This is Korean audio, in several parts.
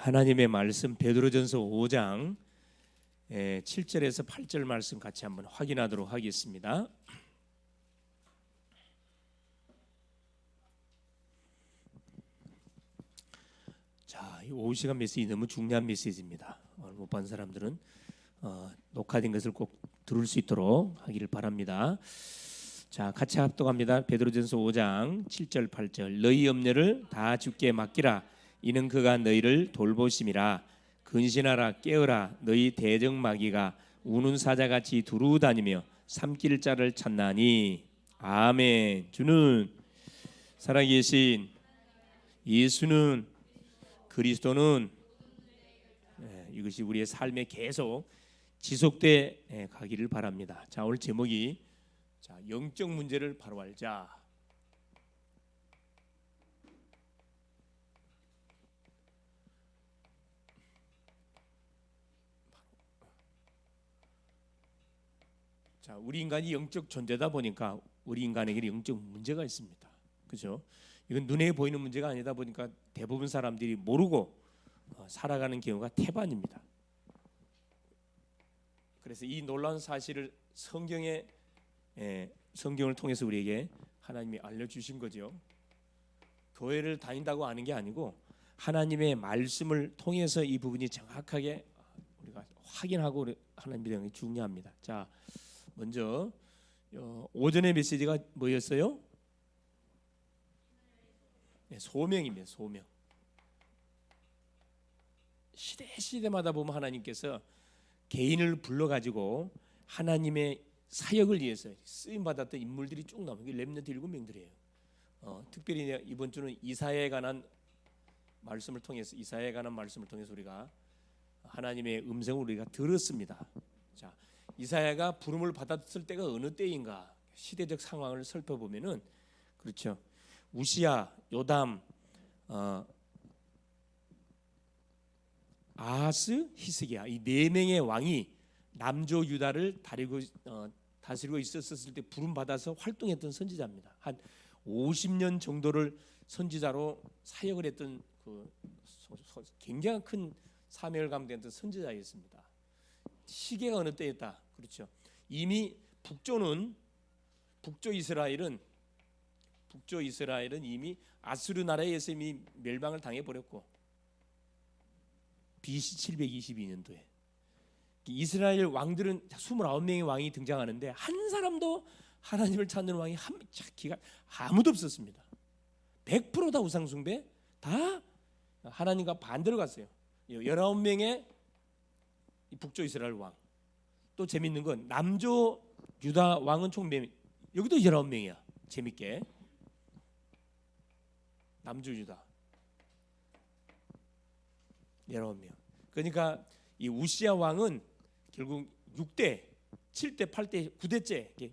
하나님의 말씀 베드로전서 5장 7절에서 8절 말씀 같이 한번 확인하도록 하겠습니다. 자, 이 오후 시간 메시지 너무 중요한 메시지입니다. 오늘 못 본 사람들은 녹화된 것을 꼭 들을 수 있도록 하기를 바랍니다. 자, 같이 합독합니다. 베드로전서 5장 7절 8절. 너희 염려를 다 주께 맡기라. 이는 그가 너희를 돌보심이라. 근신하라 깨어라. 너희 대적마귀가 우는 사자같이 두루 다니며 삼킬 자를 찾나니. 아멘. 주는 살아계신 예수는 그리스도는 이것이 우리의 삶에 계속 지속돼 가기를 바랍니다. 자, 오늘 제목이 영적 문제를 바로 알자. 자, 우리 인간이 영적 존재다 보니까 우리 인간에게 영적 문제가 있습니다. 그죠? 이건 눈에 보이는 문제가 아니다 보니까 대부분 사람들이 모르고 살아가는 경우가 태반입니다. 그래서 이 놀라운 사실을 성경을 통해서 우리에게 하나님이 알려주신 거죠. 교회를 다닌다고 아는 게 아니고 하나님의 말씀을 통해서 이 부분이 정확하게 우리가 확인하고 하나님 믿는 게 중요합니다. 자, 먼저 오전의 메시지가 뭐였어요? 소명입니다. 소명. 시대마다 보면 하나님께서 개인을 불러가지고 하나님의 사역을 위해서 쓰임받았던 인물들이 쭉 나오는 게 렘넌트 7명들이에요. 특별히 이번 주는 이사야에 관한 말씀을 통해서 우리가 하나님의 음성을 우리가 들었습니다. 자, 이사야가 부름을 받았을 때가 어느 때인가 시대적 상황을 살펴보면은 그렇죠. 우시야, 요담, 아하스, 히스기야 이 네 명의 왕이 남조 유다를 다스리고 있었을 때 부름 받아서 활동했던 선지자입니다. 한 50년 정도를 선지자로 사역을 했던 굉장히 큰 사명을 감당했던 선지자였습니다. 시계가 어느 때였다. 그렇죠. 이미 북조 이스라엘은 이미 아수르 나라에 의해서 이미 멸망을 당해 버렸고 BC 722년도에 이스라엘 왕들은 29명의 왕이 등장하는데 한 사람도 하나님을 찾는 왕이 아무도 없었습니다. 100% 다 우상숭배, 다 하나님과 반대로 갔어요. 19명의 북조 이스라엘 왕. 또 재밌는 건 남조 유다 왕은 총 여기도 19명이야. 재밌게 남조 유다 19명. 그러니까 이 우시야 왕은 결국 6대, 7대, 8대, 9대째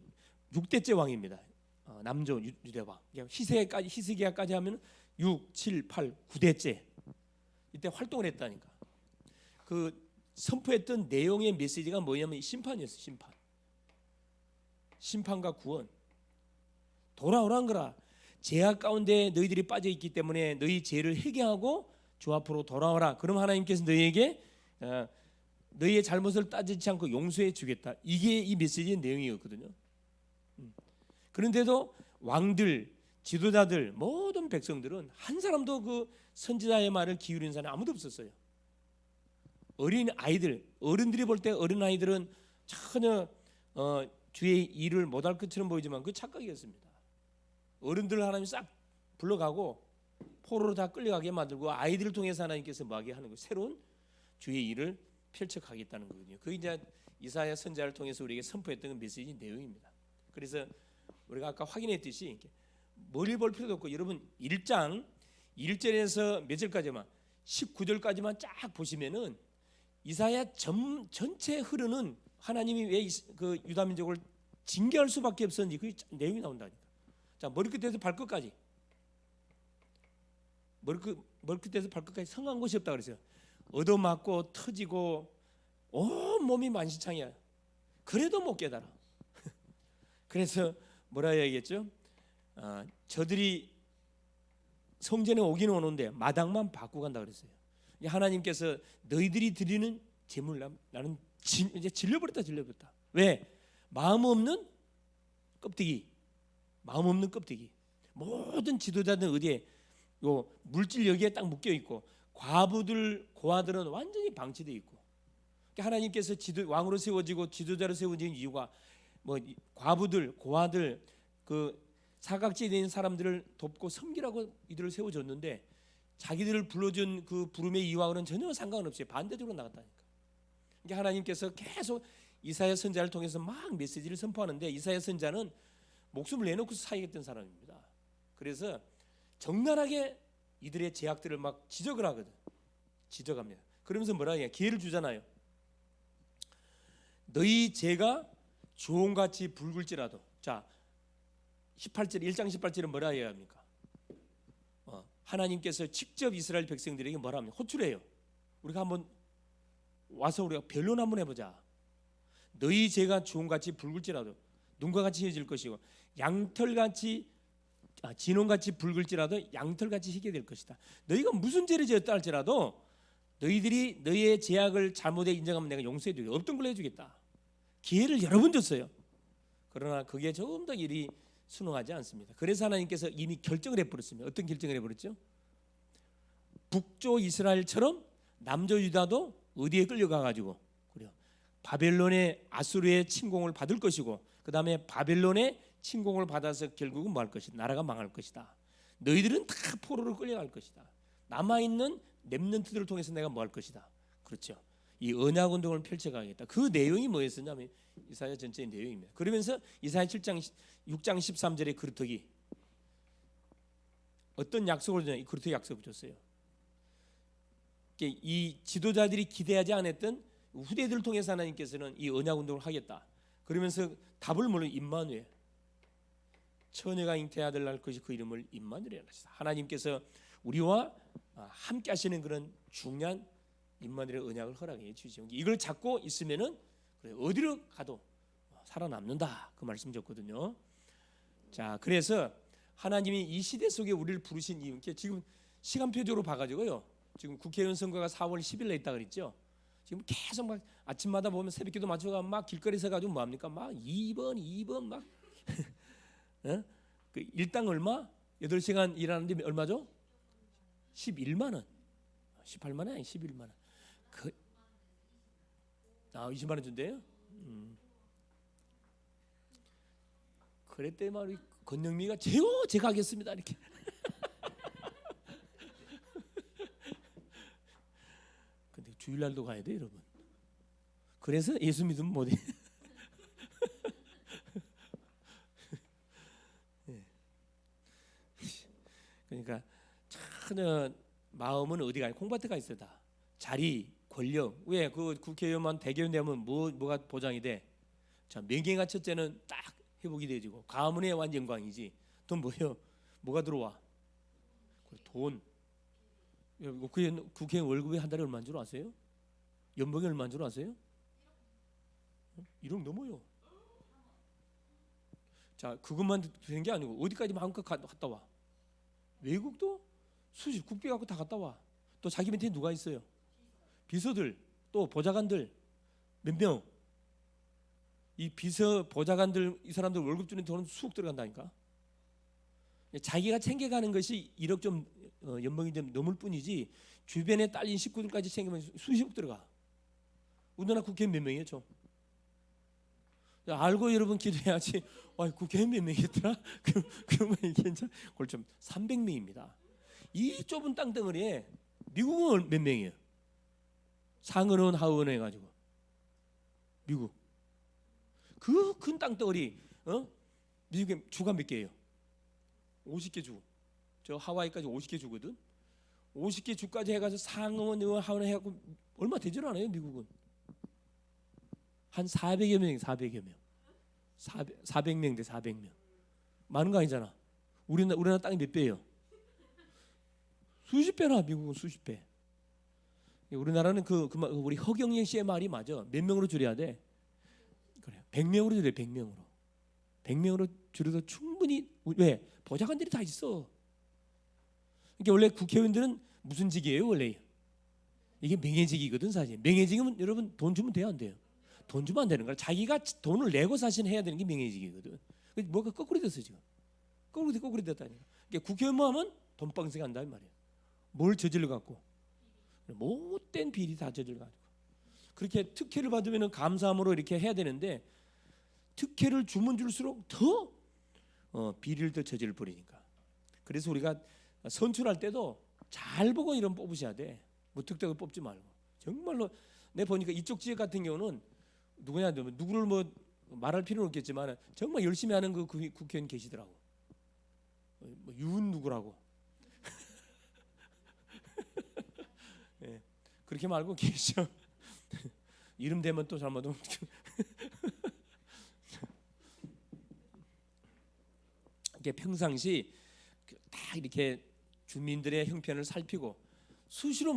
6대째 왕입니다. 남조 유대 왕. 히스기야까지 하면 6, 7, 8, 9대째 이때 활동을 했다니까. 그 선포했던 내용의 메시지가 뭐냐면 심판이었어요. 심판과 구원. 돌아오란 거라. 죄악 가운데 너희들이 빠져 있기 때문에 너희 죄를 회개하고 주 앞으로 돌아오라. 그럼 하나님께서 너희에게 너희의 잘못을 따지지 않고 용서해 주겠다. 이게 이 메시지의 내용이었거든요. 그런데도 왕들, 지도자들, 모든 백성들은 한 사람도 그 선지자의 말을 기울이는 사람이 아무도 없었어요. 어린 아이들, 어른들이 볼 때 어린 아이들은 전혀 주의 일을 못할 것처럼 보이지만 그 착각이었습니다. 어른들을 하나님이 싹 불러가고 포로로 다 끌려가게 만들고 아이들을 통해서 하나님께서 뭐하게 하는 거예요? 새로운 주의 일을 펼쳐가겠다는 거거든요. 그게 이제 이사야 선지자를 통해서 우리에게 선포했던 메시지 내용입니다. 그래서 우리가 아까 확인했듯이 머리 볼 필요도 없고 여러분 1장 1절에서 몇 절까지만 19절까지만 쫙 보시면은 이사야 전체 흐르는 하나님이 왜 그 유다 민족을 징계할 수밖에 없었는지 그 내용이 나온다니까. 자, 머리끝에서 발끝까지 성한 곳이 없다 그랬어요. 얻어맞고 터지고 온 몸이 만시창이야. 그래도 못 깨달아. 그래서 뭐라 해야겠죠? 저들이 성전에 오기는 오는데 마당만 받고 간다 그랬어요. 하나님께서 너희들이 드리는 제물 나는 이제 질려버렸다. 왜? 마음 없는 껍데기. 마음 없는 껍데기. 모든 지도자들 어디에 요 물질 여기에 딱 묶여 있고 과부들 고아들은 완전히 방치되어 있고 하나님께서 왕으로 세워지고 지도자로 세워진 이유가 뭐 과부들 고아들 그 사각지대에 있는 사람들을 돕고 섬기라고 이들을 세워줬는데 자기들을 불러준 그 부름의 이유와는 전혀 상관없이 반대적으로 나갔다니까. 그러니까 하나님께서 계속 이사야 선자를 통해서 막 메시지를 선포하는데 이사야 선자는 목숨을 내놓고 사역했던 사람입니다. 그래서 적나라하게 이들의 죄악들을 막 지적을 하거든. 지적합니다. 그러면서 뭐라 해요? 기회를 주잖아요. 너희 죄가 주홍같이 붉을지라도. 자, 18절 1장 18절은 뭐라 해야 합니까? 하나님께서 직접 이스라엘 백성들에게 뭐라 합니까? 호출해요. 우리가 한번 와서 우리가 변론 한번 해보자. 너희 죄가 주홍같이 붉을지라도 눈과 같이 희어질 것이고 양털같이 진홍같이 붉을지라도 양털같이 희게 될 것이다. 너희가 무슨 죄를 지었다 할지라도 너희들이 너희의 죄악을 잘못에 인정하면 내가 용서해 주겠다. 없던 걸로 해주겠다. 기회를 여러 번 줬어요. 그러나 그게 조금 더 일이 순응하지 않습니다. 그래서 하나님께서 이미 결정을 해버렸습니다. 어떤 결정을 해버렸죠? 북조 이스라엘처럼 남조 유다도 어디에 끌려가가지고 그래요. 바벨론의 아수르의 침공을 받을 것이고 그 다음에 바벨론의 침공을 받아서 결국은 뭐 할 것이다. 나라가 망할 것이다. 너희들은 다 포로로 끌려갈 것이다. 남아있는 렘넌트들을 통해서 내가 뭐 할 것이다. 그렇죠. 이 언약 운동을 펼쳐가겠다. 그 내용이 뭐였었냐면 이사야 전체의 내용입니다. 그러면서 이사야 7장 6장 13절의 그루터기 어떤 약속을 주냐? 이 그루터기 약속을 줬어요. 이 지도자들이 기대하지 않았던 후대들을 통해서 하나님께서는 이 언약 운동을 하겠다. 그러면서 답을 물론 임마누엘 처녀가 잉태하들 날 것이 그 이름을 임마누엘 하시다. 하나님께서 우리와 함께 하시는 그런 중요한 임마누엘의 언약을 허락해 주시죠. 이걸 잡고 있으면은 어디로 가도 살아남는다. 그 말씀 줬거든요. 자, 그래서 하나님이 이 시대 속에 우리를 부르신 이유, 지금 시간표적으로 봐가지고요. 지금 국회의원 선거가 4월 10일에 있다 그랬죠. 지금 계속 막 아침마다 보면 새벽기도 맞춰가 막 길거리에서 가지고 뭐 합니까? 막 2번 막 그 일당 얼마? 8시간 일하는데 얼마죠? 11만 원. 18만 원 아니 11만 원. 20만 원 준대요? 그랬대 말이 건영미가 제가 하겠습니다 이렇게. 근데 주일날도 가야 돼 여러분. 그래서 예수 믿으면 못해. 그러니까 전혀 마음은 어디 가요? 콩밭에 가 있어 다. 자리, 권력. 왜 그 국회의원만 대기업 되면 뭐가 보장이 돼? 자, 명예가 첫째는 딱 회복이 되지고 가문의 완전 영광이지. 돈 뭐예요? 뭐가 들어와? 돈. 국회의원 월급이 한 달에 얼마인 줄 아세요? 연봉이 얼마인 줄 아세요? 1억 넘어요. 자, 그것만 되는 게 아니고 어디까지 마음껏 갔다 와. 외국도 수십 국비 갖고 다 갔다 와. 또 자기 밑에 누가 있어요? 비서들, 또 보좌관들 몇 명. 이 비서 보좌관들 이 사람들 월급 주는 돈은 수억 들어간다니까. 자기가 챙겨가는 것이 1억 좀 연봉이 좀 넘을 뿐이지 주변에 딸린 식구들까지 챙기면 수십억 들어가. 우리나라 국회의원 몇 명이에요, 좀? 알고 여러분 기도해야지. 국회의원 몇 명이었더라? 그러면 괜찮아. 그걸 좀 300명입니다. 이 좁은 땅덩어리에 미국은 몇 명이에요? 상은원, 하원원 해가지고 미국 그 큰 땅덩어리 미국에 주가 몇 개예요? 50개 주. 저 하와이까지 50개 주거든. 50개 주까지 해가지고 상원, 하원 해갖고 얼마 되질 않아요 미국은. 한 400여 명, 400여 명, 400명 대 400명. 많은 거 아니잖아. 우리나라 땅이 몇 배예요? 수십 배나. 미국은 수십 배. 우리나라는 우리 허경영 씨의 말이 맞아. 몇 명으로 줄여야 돼? 그래, 100명으로 줄여. 100명으로. 100명으로 줄여도 충분히. 왜? 보좌관들이 다 있어. 그러니까 원래 국회의원들은 무슨 직이에요 원래? 이게 명예직이거든 사실. 명예직이면 여러분 돈 주면 돼요 안 돼요? 돈 주면 안 되는 거야. 자기가 돈을 내고 사실 해야 되는 게 명예직이거든. 뭐가 거꾸로 됐어 지금. 거꾸로 됐다니까. 그러니까 국회의원 하면 돈방세 간다 이 말이야. 뭘 저질러 갖고 못된 비리 다 저질러 가지고 그렇게 특혜를 받으면 감사함으로 이렇게 해야 되는데 특혜를 주면 줄수록 더 비리를 더 저질러 버리니까. 그래서 우리가 선출할 때도 잘 보고 이런 뽑으셔야 돼. 무턱대고 뽑지 말고. 정말로 내 보니까 이쪽 지역 같은 경우는 누구를 뭐 말할 필요는 없겠지만 정말 열심히 하는 그 국회의원 계시더라고. 뭐 윤 누구라고. 네, 그렇게 말고 계셔. 이름 대면 또 잘못하면 이렇게 평상시 다 이렇게 주민들의 형편을 살피고 수시로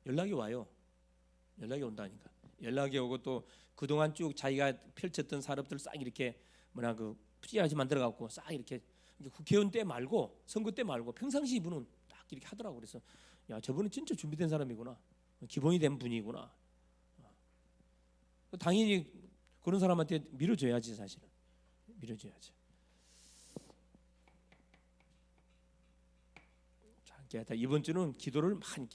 연락이 와요. 연락이 온다니까. 연락이 오고 또 그동안 쭉 자기가 펼쳤던 사업들 싹 이렇게 프리하게 만들어 갖고 싹 이렇게 국회의원 때 말고 선거 때 말고 평상시 이분은 딱 이렇게 하더라고. 그래서 야 저분은 진짜 준비된 사람이구나. 기본이 된 분이구나. 당연히 그런 사람한테 밀어줘야지 사실은. 밀어줘야지. 자, 이번 주는 기도를 많이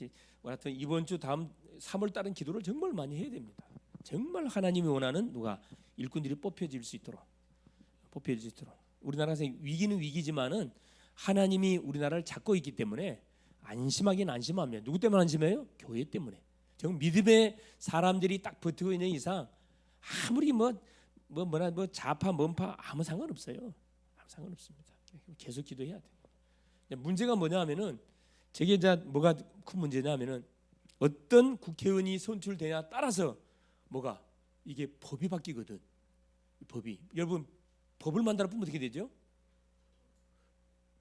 같은 이번 주 다음 3월 달은 기도를 정말 많이 해야 됩니다. 정말 하나님이 원하는 일꾼들이 뽑혀질 수 있도록 우리나라에서 위기는 위기지만은 하나님이 우리나라를 잡고 있기 때문에 안심하긴 안심합니다. 누구 때문에 안심해요? 교회 때문에. 정말 믿음의 사람들이 딱 버티고 있는 이상 아무리 좌파 먼파 아무 상관없어요. 아무 상관없습니다. 계속 기도해야 돼. 문제가 뭐냐면은 저게 뭐가 큰 문제냐면은 어떤 국회의원이 선출되냐 따라서 이게 법이 바뀌거든. 법이 여러분 법을 만들어 보면 어떻게 되죠?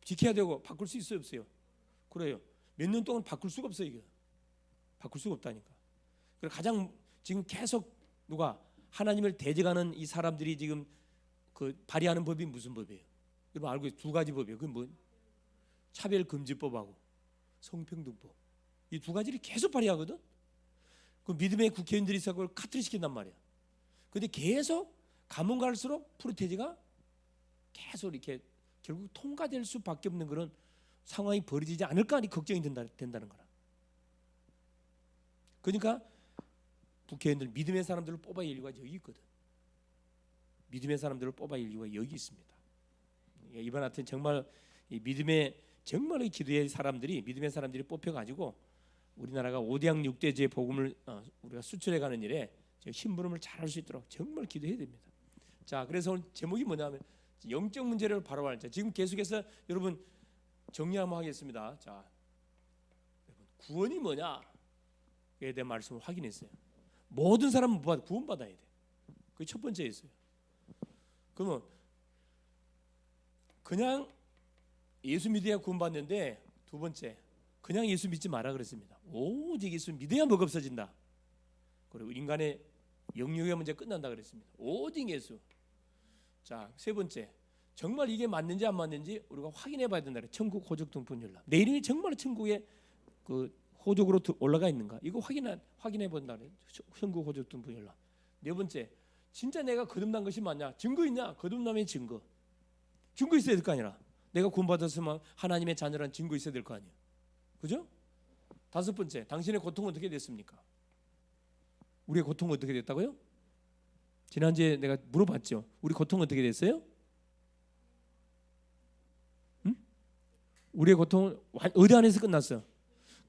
지켜야 되고 바꿀 수 있어요 없어요? 그래요. 몇 년 동안 바꿀 수가 없어요. 이게 바꿀 수가 없다니까. 그래서 가장 지금 계속 하나님을 대적하는 이 사람들이 지금 발의하는 법이 무슨 법이에요? 여러분 알고 두 가지 법이에요. 그건 차별금지법하고 성평등법. 이 두 가지를 계속 발의하거든. 그 믿음의 국회의원들이 그걸 카트리시킨단 말이야. 근데 계속 가면 갈수록 프로테지가 계속 이렇게 결국 통과될 수밖에 없는 그런 상황이 벌어지지 않을까 하니 걱정이 된다는 거라. 그러니까 국회의원들 믿음의 사람들을 뽑아야 이유가 여기 있거든. 믿음의 사람들을 뽑아야 이유가 여기 있습니다. 이번 하여튼 정말 이 믿음의 정말 기도의 사람들이 믿음의 사람들이 뽑혀가지고 우리나라가 5대양 6대주의 복음을 우리가 수출해가는 일에 심부름을 잘할 수 있도록 정말 기도해야 됩니다. 자, 그래서 오늘 제목이 뭐냐면 영적 문제를 바로할 자. 지금 계속해서 여러분 정리 한번 하겠습니다. 자, 구원이 뭐냐에 대한 말씀을 확인했어요. 모든 사람은 구원받아야 돼. 그게 첫 번째였어요. 그러면 그냥 예수 믿어야 구원받는데 두 번째 그냥 예수 믿지 마라 그랬습니다. 오직 예수 믿어야 뭐가 없어진다. 그리고 인간의 영역의 문제 끝난다 그랬습니다. 오직 예수. 자, 세 번째 정말 이게 맞는지 안 맞는지 우리가 확인해 봐야 된다. 천국 호적 등본 연락. 내 이름이 정말 천국에 호적으로 올라가 있는가? 이거 확인해 본다. 천국 호적 등본 연락. 네 번째 진짜 내가 거듭난 것이 맞냐? 증거 있냐? 거듭남의 증거. 증거 있어야 될 거 아니라. 내가 구원받았으면 하나님의 자녀라는 증거 있어야 될 거 아니에요. 그죠? 다섯 번째, 당신의 고통은 어떻게 됐습니까? 우리의 고통은 어떻게 됐다고요? 지난주에 내가 물어봤죠. 우리 고통은 어떻게 됐어요? 응? 우리의 고통은 어디 안에서 끝났어?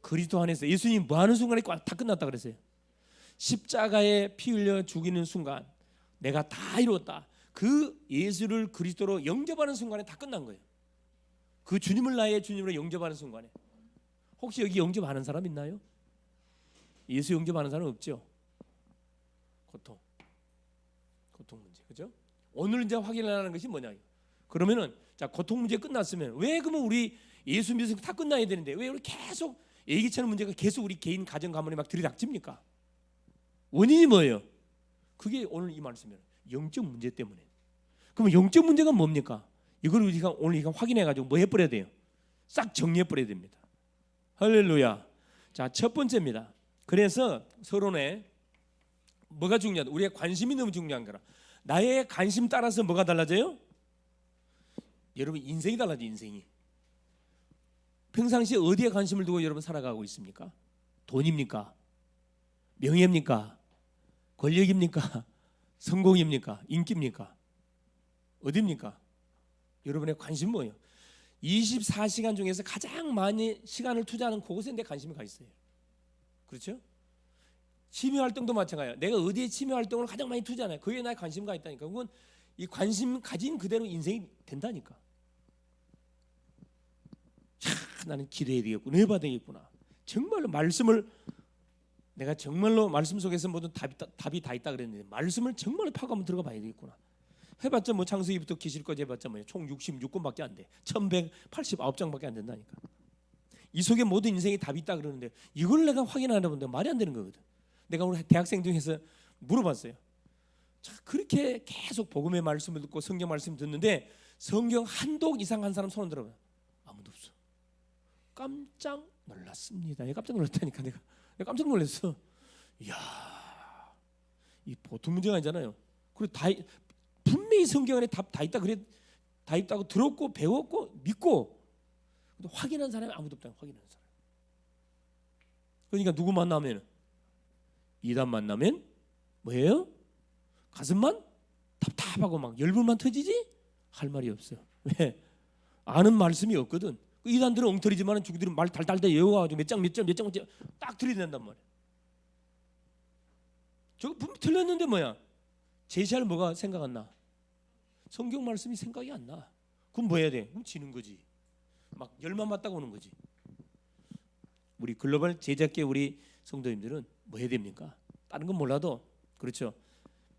그리스도 안에서. 예수님 뭐 하는 순간에 다 끝났다 그랬어요. 십자가에 피 흘려 죽이는 순간 내가 다 이루었다. 그 예수를 그리스도로 영접하는 순간에 다 끝난 거예요. 그 주님을 나의 주님으로 영접하는 순간에. 혹시 여기 영접하는 사람 있나요? 예수 영접하는 사람 없죠? 고통 문제, 그죠? 오늘 이제 확인하는 것이 뭐냐? 그러면은 자, 고통 문제 끝났으면 왜 그러면 우리 예수 믿어서 다 끝나야 되는데 왜 우리 계속 얘기처럼 문제가 계속 우리 개인 가정 가문에 막 들이닥칩니까? 원인이 뭐예요? 그게 오늘 이 말씀이에요. 영적 문제 때문에. 그러면 영적 문제가 뭡니까? 이걸 우리가 오늘 확인해가지고 뭐 해버려야 돼요? 싹 정리해버려야 됩니다. 할렐루야. 자, 첫 번째입니다. 그래서 서론에 뭐가 중요하다? 우리의 관심이 너무 중요한 거라. 나의 관심 따라서 뭐가 달라져요? 여러분 인생이 달라져. 인생이 평상시에 어디에 관심을 두고 여러분 살아가고 있습니까? 돈입니까? 명예입니까? 권력입니까? 성공입니까? 인기입니까? 어디입니까? 여러분의 관심 뭐예요? 24시간 중에서 가장 많이 시간을 투자하는 그곳에 내 관심이 가 있어요. 그렇죠? 취미 활동도 마찬가지예요. 내가 어디에 취미 활동을 가장 많이 투자하나요? 거기에 나의 관심가 있다니까. 그건 이 관심 가진 그대로 인생이 된다니까. 참, 나는 기도해야 되겠구나, 은혜 받아야 되겠구나. 정말로 말씀을 내가 정말로 말씀 속에서 모든 답이 다 있다 그랬는데 말씀을 정말로 파고 한번 들어가 봐야 되겠구나. 해봤자 뭐 창세기부터 계시록까지 해봤자 뭐예요? 총 66권밖에 안 돼. 1189장밖에 안 된다니까. 이 속에 모든 인생에 답이 있다 그러는데 이걸 내가 확인 안 해본데 말이 안 되는 거거든. 내가 오늘 대학생 중에서 물어봤어요. 자, 그렇게 계속 복음의 말씀을 듣고 성경 말씀 듣는데 성경 한 독 이상 한 사람 손을 들어봐요. 아무도 없어. 깜짝 놀랐습니다. 내가 깜짝 놀랐다니까. 내가 깜짝 놀랐어. 이야, 이 보통 문제가 아니잖아요. 그리고 분명히 성경 안에 답 다 있다 그래, 다 있다고 들었고 배웠고 믿고, 근데 확인한 사람이 아무도 없다. 확인한 사람. 그러니까 누구 만나면 이단 만나면 뭐예요? 가슴만 답답하고 막 열불만 터지지 할 말이 없어요. 왜? 아는 말씀이 없거든. 이단들은 엉터리지만 주기들은 말 달달달 외워가지고 몇 장 딱 들이댄단 말이야. 저거 분명 틀렸는데 뭐야? 제시할 뭐가 생각 안 나? 성경 말씀이 생각이 안 나. 그럼 뭐 해야 돼? 그럼 지는 거지. 막 열만 맞다가 오는 거지. 우리 글로벌 제작계 우리 성도님들은 뭐 해야 됩니까? 다른 건 몰라도 그렇죠.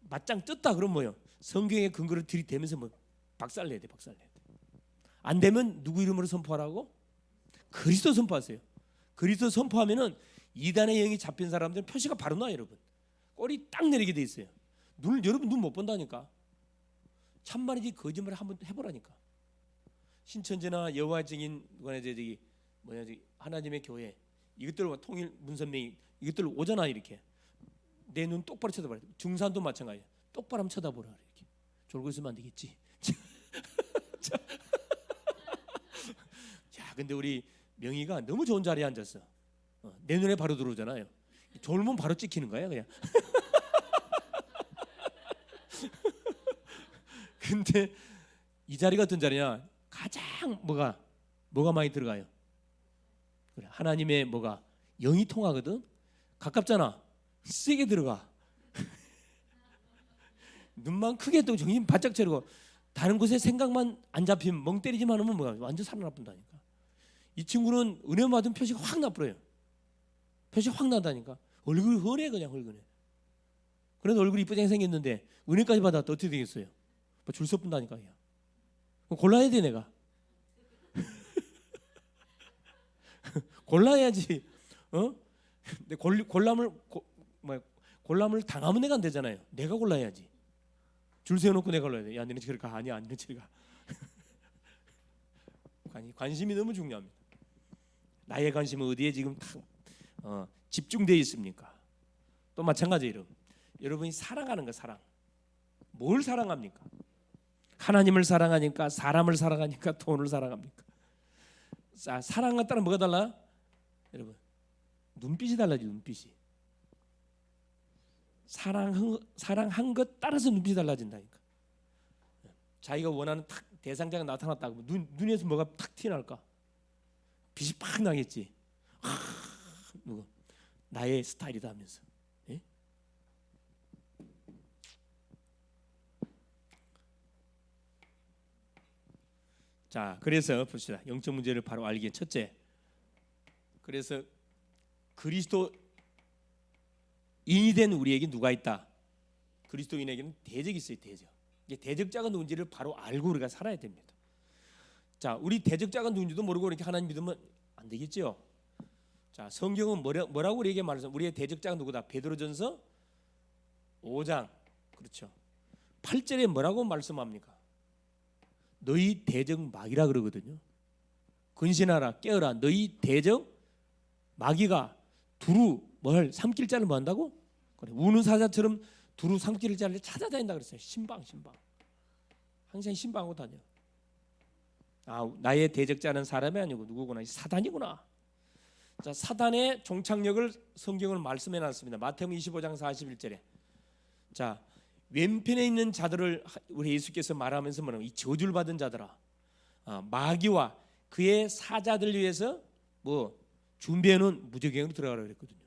맞짱 떴다 그럼 뭐요? 성경의 근거를 들이대면서 뭐 박살내야 돼. 박살내야 돼. 안 되면 누구 이름으로 선포하라고? 그리스도 선포하세요. 그리스도 선포하면은 이단의 영이 잡힌 사람들은 표시가 바로 나요, 여러분. 꼬리 딱 내리게 돼 있어요. 여러분 눈 못 본다니까. 참말이지 거짓말 한번 해보라니까. 신천지나 여호와 증인 저기 하나님의 교회 이것들 통일 문선명이 이것들 오잖아. 이렇게 내 눈 똑바로 쳐다보라. 중산도 마찬가지야. 똑바로 한번 쳐다보라. 이렇게 졸고 있으면 안 되겠지. 자, 근데 우리 명희가 너무 좋은 자리에 앉았어. 내 눈에 바로 들어오잖아요. 졸면 바로 찍히는 거야 그냥. 근데 이 자리가 어떤 자리냐? 가장 뭐가 많이 들어가요. 그래, 하나님의 뭐가 영이 통하거든. 가깝잖아. 세게 들어가. 눈만 크게 뜨고 정신 바짝 차리고 다른 곳에 생각만 안 잡히면 멍 때리지만 하면 뭐가 완전 살아나쁜다니까. 이 친구는 은혜 받은 표시가 확 나버려요. 표시 확 나다니까. 얼굴이 훤해 그냥 헐거네. 그래도 얼굴이 이쁘게 생겼는데 은혜까지 받았다 어떻게 되겠어요? 줄 서뿐다니까. 골라야 돼 내가. 골라야지. 근데 골람을 당하면 내가 안 되잖아요. 내가 골라야지. 줄 세워놓고 내가 골라야 돼. 야, 너는 저리 가. 아니야, 너는 저리 가. 관심이 너무 중요합니다. 나의 관심은 어디에 지금 집중되어 있습니까? 또 마찬가지예요. 여러분이 사랑하는 거 사랑. 뭘 사랑합니까? 하나님을 사랑하니까, 사람을 사랑하니까, 돈을 사랑합니까? 자, 사랑과 따라 뭐가 달라? 여러분, 눈빛이 달라지. 눈빛이. 사랑한 것 따라서 눈빛이 달라진다니까. 자기가 원하는 대상자가 나타났다고 눈에서 뭐가 탁 튀어나올까? 빛이 팍 나겠지. 누구? 나의 스타일이다 하면서. 예? 자, 그래서 봅시다. 영적 문제를 바로 알기에 첫째. 그래서 그리스도인이 된 우리에게 누가 있다? 그리스도인에게는 대적이 있어요. 대적. 이게 대적자가 누군지를 바로 알고 우리가 살아야 됩니다. 자, 우리 대적자가 누군지도 모르고 이렇게 하나님 믿으면 안 되겠죠. 자, 성경은 뭐라고 우리에게 말해서 우리의 대적자가 누구다? 베드로전서 5장 그렇죠. 8절에 뭐라고 말씀합니까? 너희 대적 마귀라 그러거든요. 근신하라 깨어라. 너희 대적 마귀가 두루 뭘 삼킬자를 뭐 한다고? 그래, 우는 사자처럼 두루 삼킬자를 찾아다닌다 그랬어요. 신방. 항상 신방하고 다녀. 아, 나의 대적자는 사람이 아니고 누구구나? 사단이구나. 자, 사단의 종착역을 성경을 말씀해 놨습니다. 마태복음 25장 41절에. 자, 왼편에 있는 자들을 우리 예수께서 말하면서 뭐냐면 이 저주를 받은 자들아, 마귀와 그의 사자들 위해서 뭐 준비해놓은 무저갱으로 들어가라 그랬거든요.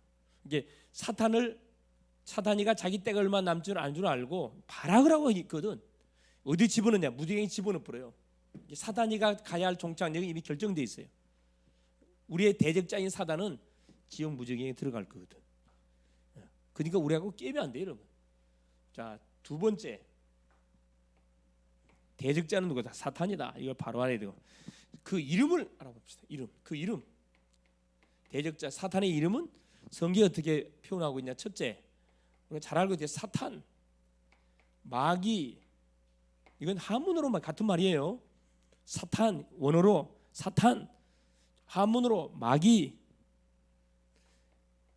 이게 사단이가 자기 때가 얼마 남지 않은 줄 알고 발악을 하고 있거든. 어디 집어넣냐? 무저갱이 집어넣어 버려요. 사단이가 가야 할 종착역이 이미 결정돼 있어요. 우리의 대적자인 사단은 지옥 무저갱에 들어갈 거거든. 그러니까 우리하고 깨면 안 돼요, 여러분. 자, 두 번째, 대적자는 누구다? 사탄이다. 이걸 바로 알아야 되고, 그 이름을 알아봅시다. 그 이름, 대적자 사탄의 이름은 성경이 어떻게 표현하고 있냐? 첫째, 우리가 잘 알고 있듯이 사탄, 마귀, 이건 한문으로만 같은 말이에요. 사탄, 원어로 사탄, 한문으로 마귀.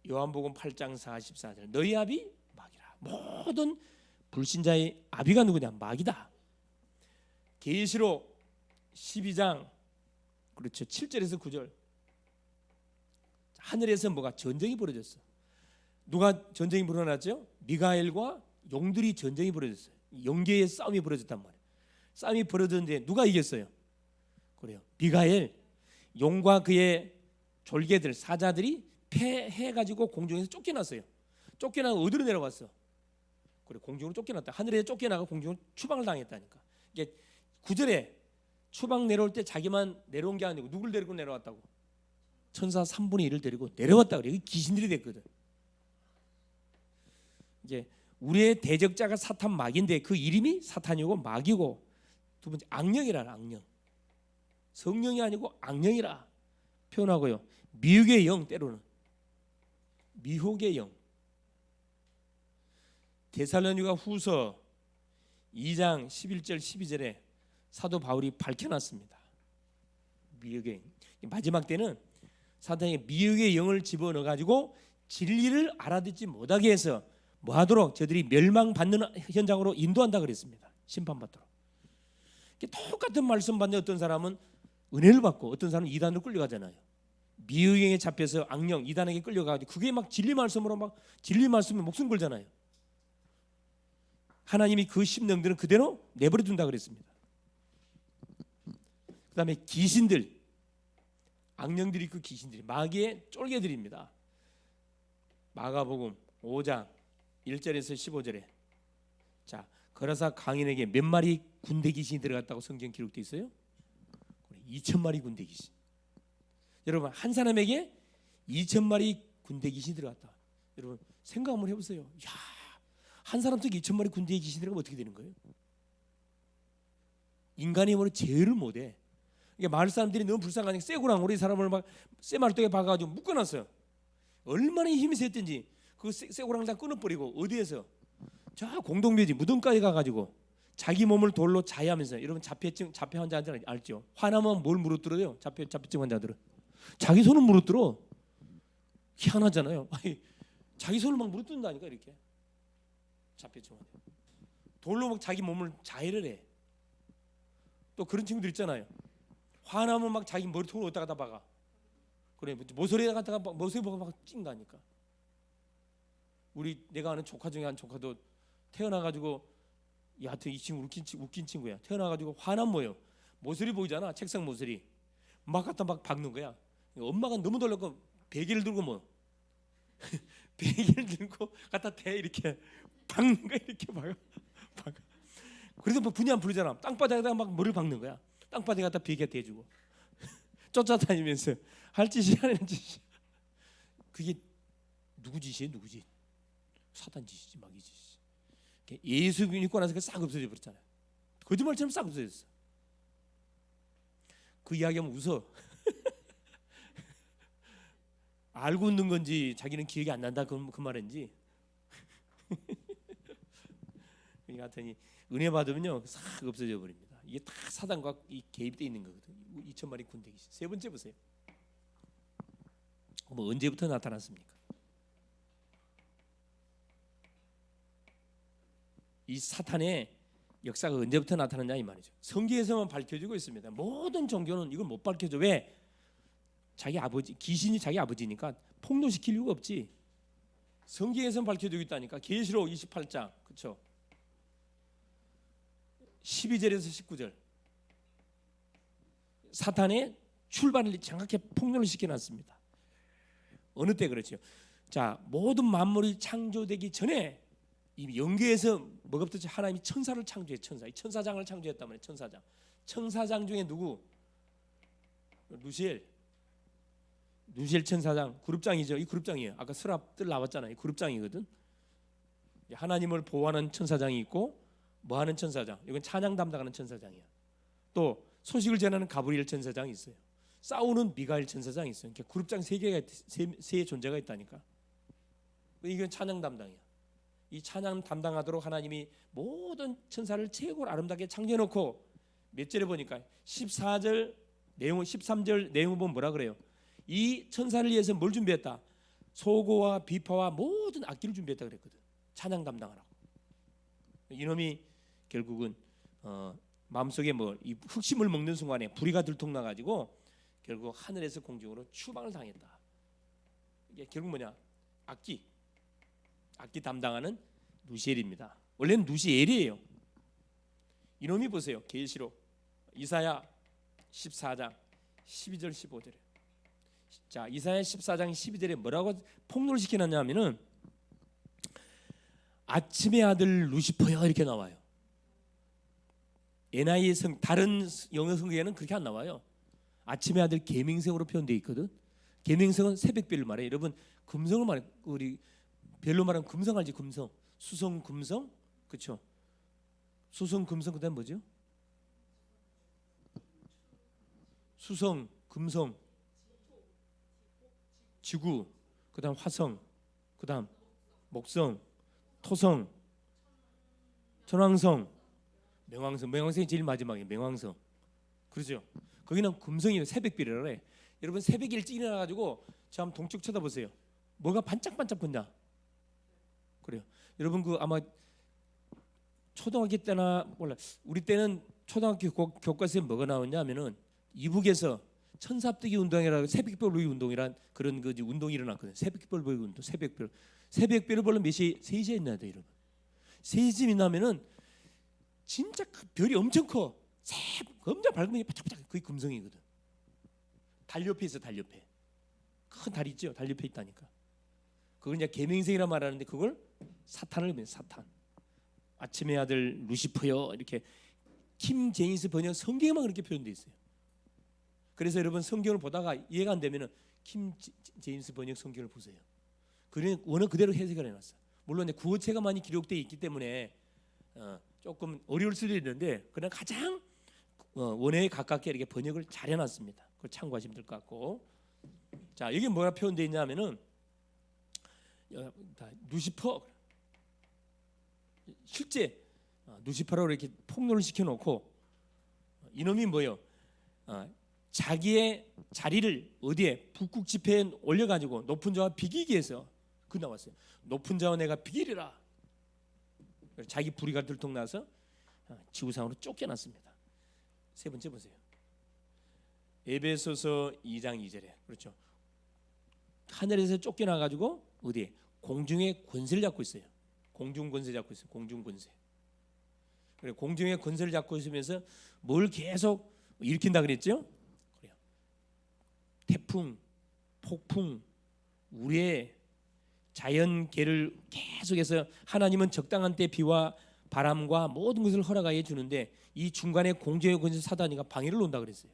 요한복음 8장 44절, 너희 아비 마귀라. 모든 불신자의 아비가 누구냐? 마귀다. 계시록 12장 그렇죠, 7절에서 9절. 하늘에서 뭐가 전쟁이 벌어졌어. 누가 전쟁이 벌어졌죠? 미가엘과 용들이 전쟁이 벌어졌어요. 영계의 싸움이 벌어졌단 말이에요. 싸움이 벌어졌는데 누가 이겼어요? 그래요, 미가엘. 용과 그의 졸개들, 사자들이 패해가지고 공중에서 쫓겨났어요. 쫓겨나고 어디로 내려갔어? 그래, 공중으로 쫓겨났다. 하늘에 쫓겨나가 공중으로 추방을 당했다니까. 이게 9절에 추방 내려올 때 자기만 내려온 게 아니고 누굴 데리고 내려왔다고? 천사 3분의 1을 데리고 내려왔다 그래. 귀신들이 됐거든. 이제 우리의 대적자가 사탄 마귀인데 그 이름이 사탄이고 마귀고, 두 번째 악령이라는 악령. 성령이 아니고 악령이라 표현하고요. 미혹의 영, 때로는 미혹의 영. 데살로니가 후서 2장 11절 12절에 사도 바울이 밝혀놨습니다. 미혹의 영. 마지막 때는 사탄이 미혹의 영을 집어넣어 가지고 진리를 알아듣지 못하게 해서 뭐하도록 저들이 멸망받는 현장으로 인도한다 그랬습니다. 심판받도록. 똑같은 말씀 받는 어떤 사람은 은혜를 받고 어떤 사람은 이단으로 끌려가잖아요. 미혹에 잡혀서 악령 이단에게 끌려가지고 그게 막 진리 말씀으로 막 진리 말씀에 목숨 걸잖아요. 하나님이 그 심령들은 그대로 내버려 둔다 그랬습니다. 그다음에 귀신들, 악령들이 그 귀신들이 마귀의 쫄개들입니다. 마가복음 5장 1절에서 15절에 자, 거라사 강인에게 몇 마리 군대 귀신이 들어갔다고 성경 기록되어 있어요? 2,000마리 군대 귀신. 여러분, 한 사람에게 2,000마리 군대 귀신이 들어갔다. 여러분 생각 한번 해보세요. 야, 한 사람 속 2,000마리 군대 귀신이 들어가면 어떻게 되는 거예요? 인간의 힘으로 제어를 못해. 이게 마을 사람들이 너무 불쌍하니까 쇠고랑으로 이 사람을 막 쇠말뚝에 박아가지고 묶어놨어요. 얼마나 힘이 셌든지 그 쇠고랑을 다 끊어버리고 어디에서 저 공동묘지 무덤가에 가가지고 자기 몸을 돌로 자해하면서, 여러분 자폐 환자들 알죠? 화나면 뭘 물어뜯어요? 자폐증 환자들은 자기 손을 물어뜯어. 희한하잖아요. 아니, 자기 손을 막 물어뜯는다니까 이렇게. 자폐증 환자 돌로 막 자기 몸을 자해를 해. 또 그런 친구들 있잖아요. 화나면 막 자기 머리통을 어디다 갖다 박아. 그래, 모서리에 갖다가 모서리 보고 막 찐다니까. 내가 아는 조카 중에 한 조카도 태어나가지고, 하여튼 이 친구 웃긴 친구야. 태어나가지고 화난 뭐예요? 모서리 보이잖아, 책상 모서리. 막 갖다 막 박는 거야. 엄마가 너무 놀랐고 베개를 들고 뭐 베개를 들고 갖다 대 이렇게 박는 거야. 이렇게 박아. 그래도 뭐 분이 안 풀리잖아. 땅바닥에다가 막 머리를 박는 거야. 땅바닥에 갖다 베개 대주고 쫓아다니면서 할 짓이 하는 짓이. 그게 누구 짓이에요? 누구 짓? 사단 짓이지, 마귀 짓이지. 예수 믿고 나서 싹 없어져 버렸잖아요. 거짓말처럼 싹 없어졌어. 그 이야기하면 웃어. 알고 웃는 건지 자기는 기억이 안 난다 그 말인지. 하여튼 은혜 받으면요 싹 없어져 버립니다. 이게 다 사단과 개입되어 있는 거거든요. 2,000마리 군대 귀신. 세 번째 보세요. 뭐 언제부터 나타났습니까? 이 사탄의 역사가 언제부터 나타났냐 이 말이죠. 성경에서만 밝혀지고 있습니다. 모든 종교는 이걸 못 밝혀줘. 왜? 자기 아버지, 귀신이 자기 아버지니까 폭로시킬 이유가 없지. 성경에서만 밝혀지고 있다니까. 계시록 28장 그렇죠? 12절에서 19절 사탄의 출발을 정확히 폭로를 시켜놨습니다. 어느 때 그렇죠? 자, 모든 만물이 창조되기 전에 이 영계에서 뭐가 붙었지? 하나님이 천사를 창조해. 천사, 이 천사장을 창조했단 말이에요. 천사장. 천사장 중에 누구? 루시엘 천사장 그룹장이죠. 이 그룹장이에요. 아까 스랍들 나왔잖아요. 이 그룹장이거든. 하나님을 보호하는 천사장이 있고 뭐하는 천사장. 이건 찬양 담당하는 천사장이야. 또 소식을 전하는 가브리엘 천사장이 있어요. 싸우는 미가엘 천사장이 있어요. 그러니까 그룹장 세 존재가 있다니까. 이건 찬양 담당이야. 이 찬양 담당하도록 하나님이 모든 천사를 최고로 아름답게 창조해놓고 몇 절에 보니까 14절 내용 13절 내용을 보면 뭐라 그래요? 이 천사를 위해서 뭘 준비했다? 소고와 비파와 모든 악기를 준비했다 그랬거든. 찬양 담당하라고. 이놈이 결국은 마음속에 뭐 이 흑심을 먹는 순간에 불의가 들통나가지고 결국 하늘에서 공중으로 추방을 당했다. 이게 결국 뭐냐? 악기 담당하는 누시엘입니다. 원래는 누시엘이에요. 이놈이 보세요. 계시록 이사야 14장 12절 15절에 자 이사야 14장 12절에 뭐라고 폭로를 시켜놨냐면은 아침의 아들 루시퍼여 이렇게 나와요. NI의 다른 영어 성경에는 그렇게 안 나와요. 아침의 아들 계명성으로 표현되어 있거든. 계명성은 새벽별로 말해요. 여러분 금성을 말해 우리 별로 말하면 금성 알지? 금성 수성 금성 그렇죠? 수성 금성 그다음 뭐죠? 수성 금성 지구 그다음 화성 그다음 목성 토성 천왕성 명왕성이 제일 마지막이에요. 명왕성 그렇죠? 거기는 금성이에요. 새벽별이라 그래. 여러분 새벽 일찍 일어나가지고 저 한번 동쪽 쳐다보세요. 뭐가 반짝반짝 빛나. 그래요. 여러분 그 아마 초등학교 때나 몰라 우리 때는 초등학교 교과서에 뭐가 나오냐면은 이북에서 천사합뜨기 운동이라고 새벽별 보기 운동이란 그런 그 운동이 일어났거든요. 새벽별 보기 운동, 새벽별을 보려면 몇 시? 3시에 있나야 돼, 여러분. 3시쯤 나면은 진짜 별이 엄청 커. 엄청 밝으면 바짝바짝 그게 금성이거든. 달 옆에 있어, 달 옆에. 큰 달 있죠, 달 옆에 있다니까. 그걸 이제 계명성이라 말하는데 그걸 사탄을 의미해요. 사탄. 아침의 아들 루시퍼요 이렇게 킴 제임스 번역 성경에만 그렇게 표현되어 있어요. 그래서 여러분 성경을 보다가 이해가 안 되면은 킴 제임스 번역 성경을 보세요. 그는 원어 그대로 해석을 해놨어. 물론 구어체가 많이 기록되어 있기 때문에 조금 어려울 수도 있는데 그냥 가장 원어에 가깝게 이렇게 번역을 잘 해놨습니다. 그걸 참고하시면 될 것 같고. 자 여기 뭐가 표현되어 있냐면은 루시퍼 실제 루시퍼로 이렇게 폭로를 시켜놓고 이놈이 뭐요? 자기의 자리를 어디에 북극 지폐에 올려가지고 높은 자와 비기기 위해서 그 나왔어요. 높은 자와 내가 비기리라. 자기 불의가 들통나서 지구상으로 쫓겨났습니다. 세 번째 보세요. 에베소서 2장 2절에 그렇죠. 하늘에서 쫓겨나가지고 어디에? 공중의 권세를 잡고 있어요. 공중 권세 잡고 있어요. 공중 권세. 그래 공중의 권세를 잡고 있으면서 뭘 계속 일으킨다 그랬죠? 그래요. 태풍, 폭풍, 우레, 자연계를 계속해서 하나님은 적당한 때 비와 바람과 모든 것을 허락하여 주는데 이 중간에 공중의 권세 사단이가 방해를 놓는다 그랬어요.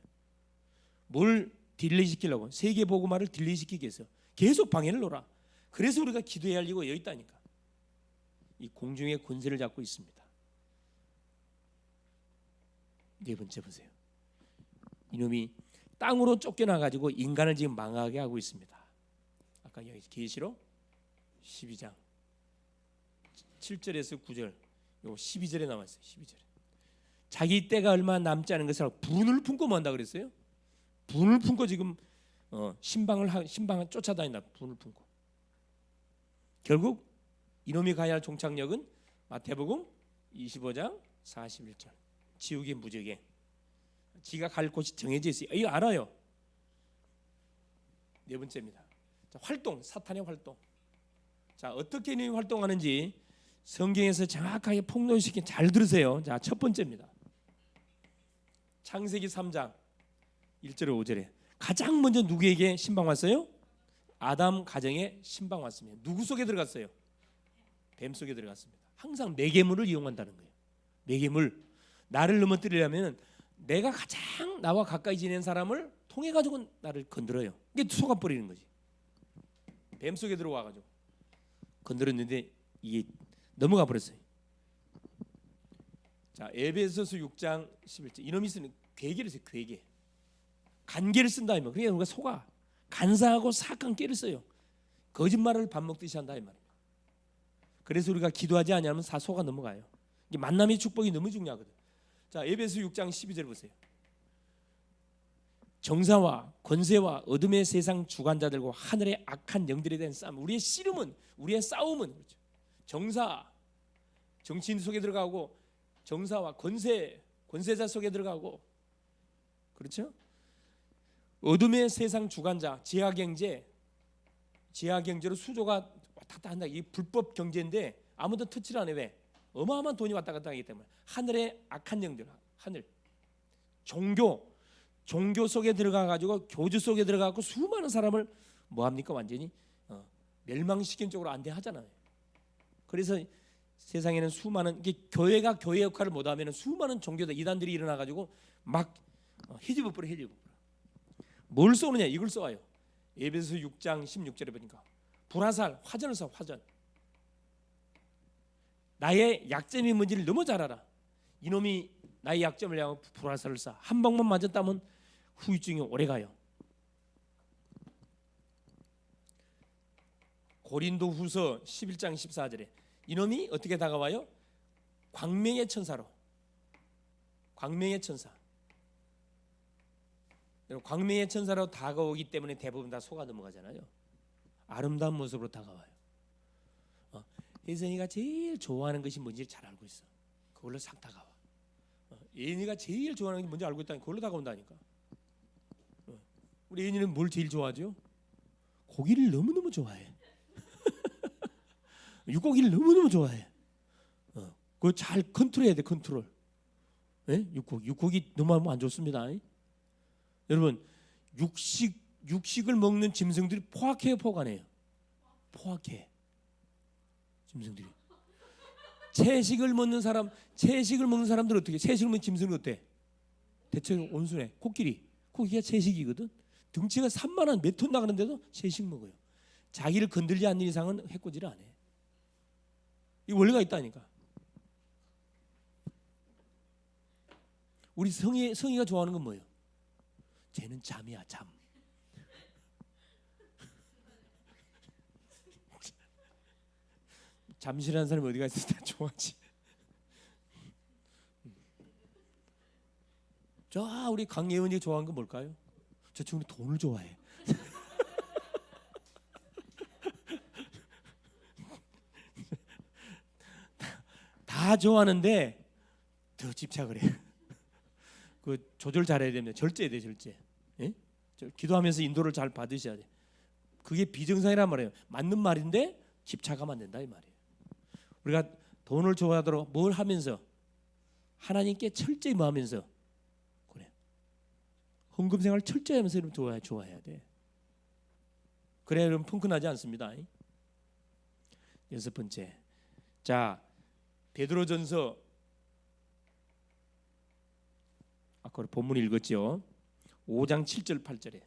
뭘 딜레이 시키려고? 세계 복음화를 딜레이 시키기 위해서 계속 방해를 놓으라. 그래서 우리가 기도해야 할 이유가 여기 있다니까. 이 공중의 권세를 잡고 있습니다. 네 번째 보세요. 이놈이 땅으로 쫓겨나가지고 인간을 지금 망하게 하고 있습니다. 아까 여기 계시록 12장 7절에서 9절 요 12절에 나와 있어요. 12절에 자기 때가 얼마 남지 않은 것을 분을 품고 뭐 한다 그랬어요? 분을 품고 지금 신방을 쫓아다닌다. 분을 품고 결국 이놈이 가야 할 종착역은 마태복음 25장 41절. 지옥의 무적에 지가 갈 곳이 정해져 있어요. 이거 알아요. 네 번째입니다. 자, 활동, 사탄의 활동. 자, 어떻게 이놈이 활동하는지 성경에서 정확하게 폭로시킨 잘 들으세요. 자, 첫 번째입니다. 창세기 3장 1절에 5절에 가장 먼저 누구에게 신방 왔어요? 아담 가정에 신방 왔습니다. 누구 속에 들어갔어요? 뱀 속에 들어갔습니다. 항상 매개물을 이용한다는 거예요. 매개물. 나를 넘어뜨리려면 내가 가장 나와 가까이 지낸 사람을 통해 가지고 나를 건드려요. 이게 속아 버리는 거지. 뱀 속에 들어와 가지고 건드렸는데 이게 넘어가 버렸어요. 자, 에베소서 6장 11절. 이놈이 쓰는 괴계를 써요. 괴계. 간계를 쓴다 이 말. 그러니까 우리가 속아 간사하고 사악한 깨를 써요. 거짓말을 밥 먹듯이 한다 이 말이에요. 그래서 우리가 기도하지 않으면 다 속아 넘어가요. 이게 만남의 축복이 너무 중요하거든. 자, 에베소 6장 12절 보세요. 정사와 권세와 어둠의 세상 주관자들과 하늘의 악한 영들에 대한 싸움. 우리의 씨름은, 우리의 싸움은 그렇죠. 정사, 정치인 속에 들어가고, 정사와 권세자 속에 들어가고, 그렇죠? 어둠의 세상 주관자, 지하경제로 수조가 왔다 갔다 한다. 이게 불법 경제인데 아무도 터치를 안 해. 왜? 어마어마한 돈이 왔다 갔다 하기 때문에. 하늘의 악한 영들, 하늘, 종교 속에 들어가 가지고 교주 속에 들어가 갖고 수많은 사람을 뭐 합니까? 완전히 멸망시킨 쪽으로 안대하잖아요. 그래서 세상에는 수많은 이게 교회가 교회 역할을 못 하면은 수많은 종교다 이단들이 일어나 가지고 막 헤집어 버려. 뭘 쏘느냐? 이걸 쏘아요. 에베소 6장 16절에 보니까 불화살, 화전을 쏴. 화전. 나의 약점이 뭔지를 너무 잘 알아. 이놈이 나의 약점을 향하고 불화살을 쏴. 한 방만 맞았다면 후유증이 오래가요. 고린도후서 11장 14절에 이놈이 어떻게 다가와요? 광명의 천사로. 광명의 천사. 광명의 천사로 다가오기 때문에 대부분 다 속아 넘어가잖아요. 아름다운 모습으로 다가와요. 혜선이가 제일 좋아하는 것이 뭔지 잘 알고 있어. 그걸로 싹 다가와. 예인이가 제일 좋아하는 게 뭔지 알고 있다니까 그걸로 다가온다니까. 우리 예인이는 뭘 제일 좋아하죠? 고기를 너무너무 좋아해. 육고기를 너무너무 좋아해. 그거 잘 컨트롤해야 돼. 컨트롤. 네? 육고기 너무 하면 안 좋습니다. 여러분 육식을 먹는 짐승들이 포악해요, 포악 안 해요? 포악해. 짐승들이. 채식을 먹는 사람들 어떻게? 채식을 먹는 짐승은 어때? 대체 온순해. 코끼리가 채식이거든. 등치가 3만원 몇 톤 나가는데도 채식 먹어요. 자기를 건들지 않는 이상은 해코지를 안 해. 이 원리가 있다니까. 우리 성희가 좋아하는 건 뭐예요? 쟤는 잠이야, 잠. 잠실하는 사람이 어디가 있어? 다 좋아하지. 자, 우리 강예원이 좋아하는 건 뭘까요? 저 친구는 돈을 좋아해. 다 좋아하는데 더 집착을 해. 그 조절 잘해야 됩니다. 절제해야 돼, 절제. 예? 기도하면서 인도를 잘 받으셔야 돼. 그게 비정상이란 말이에요. 맞는 말인데 집착하면 안 된다 이 말이에요. 우리가 돈을 좋아하도록 뭘 하면서 하나님께 철저히 뭐하면서 그래. 헌금 생활 철저히 하면서 여러분 좋아해야 돼. 그래야 여러분 펑크나지 않습니다. 여섯 번째. 자, 베드로전서 아까 본문 읽었죠. 5장 7절 8절에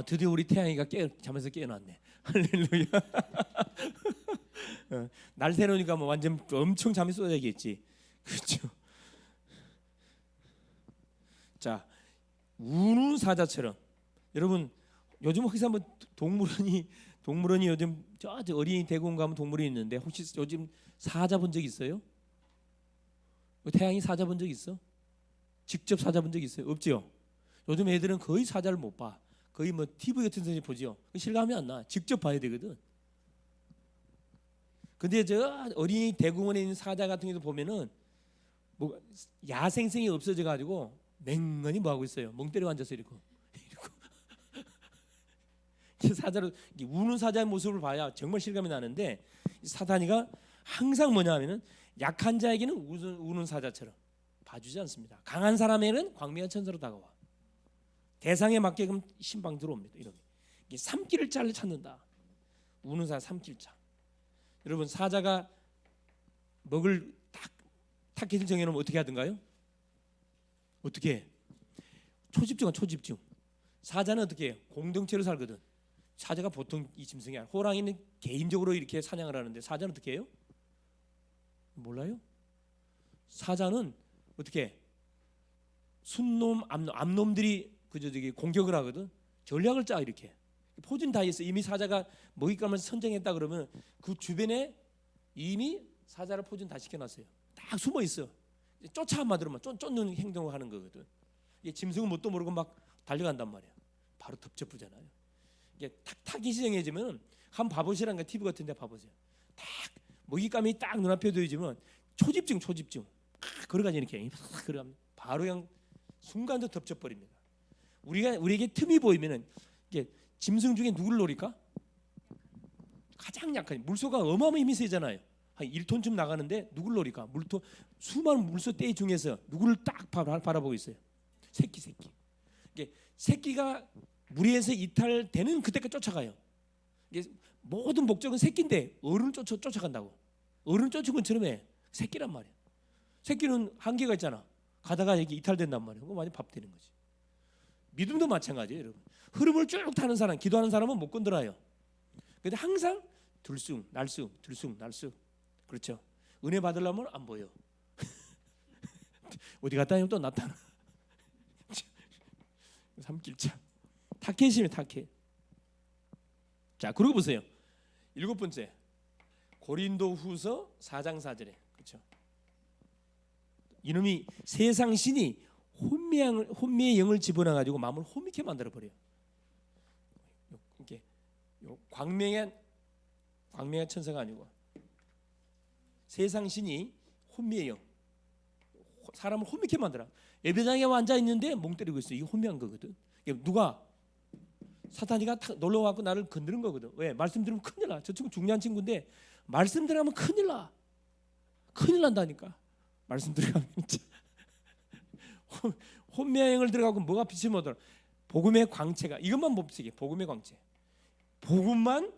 드디어 우리 태양이가 잠에서 깨어났네. 할렐루야. 날 새놓으니까 뭐 완전 엄청 잠이 쏟아지겠지. 그렇죠. 자, 우는 사자처럼 여러분 요즘 혹시 한번 동물원이 요즘 저 어린이 대공원 가면 동물원이 있는데 혹시 요즘 사자 본 적 있어요? 태양이 사자 본 적 있어? 직접 사자 본 적 있어요? 없죠. 요즘 애들은 거의 사자를 못 봐. 거의 뭐 TV 같은 데서 보죠. 실감이 안 나. 직접 봐야 되거든. 근데 저 어린이 대공원에 있는 사자 같은 경우도 보면은 뭐 야생성이 없어져 가지고 맹건히 뭐 하고 있어요. 멍 때려 앉아서 이러고 사자로 우는 사자의 모습을 봐야 정말 실감이 나는데, 사탄이가 항상 뭐냐면은 약한 자에게는 우는 사자처럼 봐주지 않습니다. 강한 사람에게는 광명한 천사로 다가와 대상에 맞게끔 신방 들어옵니다. 이렇게 삼키를 잘 찾는다. 우는 사자 삼킬자. 여러분, 사자가 먹을 타겟을 정해놓으면 어떻게 하던가요? 어떻게 해? 초집중은 초집중. 사자는 어떻게 해요? 공동체로 살거든. 사자가 보통 이 짐승이 아니라, 호랑이는 개인적으로 이렇게 사냥을 하는데 사자는 어떻게 해요? 몰라요? 사자는 어떻게 해? 순놈, 암놈들이 그저 저기 공격을 하거든. 전략을 짜 이렇게. 포진 다 있어. 이미 사자가 먹잇감을 선정했다 그러면 그 주변에 이미 사자를 포진 다 시켜놨어요. 딱 숨어 있어. 쫓아 한마디로만 쫓는 행동을 하는 거거든. 이게 짐승은 뭣도 모르고 막 달려간단 말이야. 바로 덮쳐쁘잖아요. 이게 타깃이 정해지면 한 봐보시라는 거, TV 같은데 봐보세요. 딱 먹잇감이 딱 눈앞에 보이지면 초집중 걸어가지 이렇게 걸어가면 바로 그냥 순간도 덮쳐버립니다. 우리에게 틈이 보이면은 이게 짐승 중에 누구를 노릴까? 가장 약한 물소가 어마어마한 힘이 세잖아요. 한 1톤쯤 나가는데 누구를 노릴까? 수많은 물소 떼 중에서 누구를 딱 바라보고 있어요. 새끼. 이게 새끼가 무리에서 이탈되는 그때까지 쫓아가요. 이게 모든 목적은 새끼인데 어른을 쫓아간다고. 어른 쫓은 것처럼 해. 새끼란 말이야. 새끼는 한계가 있잖아. 가다가 이게 이탈된단 말이야. 그거 완전 밥 되는 거지. 믿음도 마찬가지예요, 여러분. 흐름을 쭉 타는 사람, 기도하는 사람은 못 건드려요. 근데 항상 들쑥 날쑥. 그렇죠. 은혜 받으려면 안 보여. 어디 갔다 오면 또 나타나. 삼킬자. 타켓이면 타켓. 자, 그러고 보세요. 7번째. 고린도후서 4장 4절에. 그렇죠. 이놈이 세상 신이 혼미의 영을 집어넣어 가지고 마음을 혼미케 만들어 버려요. 이게 광명한 천사가 아니고 세상 신이 혼미의 영, 사람을 혼미케 만들어. 예배당에 앉아 있는데 멍 때리고 있어. 이게 혼미한 거거든. 누가 사탄이가 놀러 와서 나를 건드는 거거든. 왜? 말씀 들으면 큰일 나. 저 친구 중요한 친구인데 말씀 들으면 큰일 나. 큰일 난다니까. 말씀 들어가면 진짜 혼미행을 들어가고 뭐가 빛이 못 들어. 복음의 광채가 이것만 봅시게. 복음의 광채. 복음만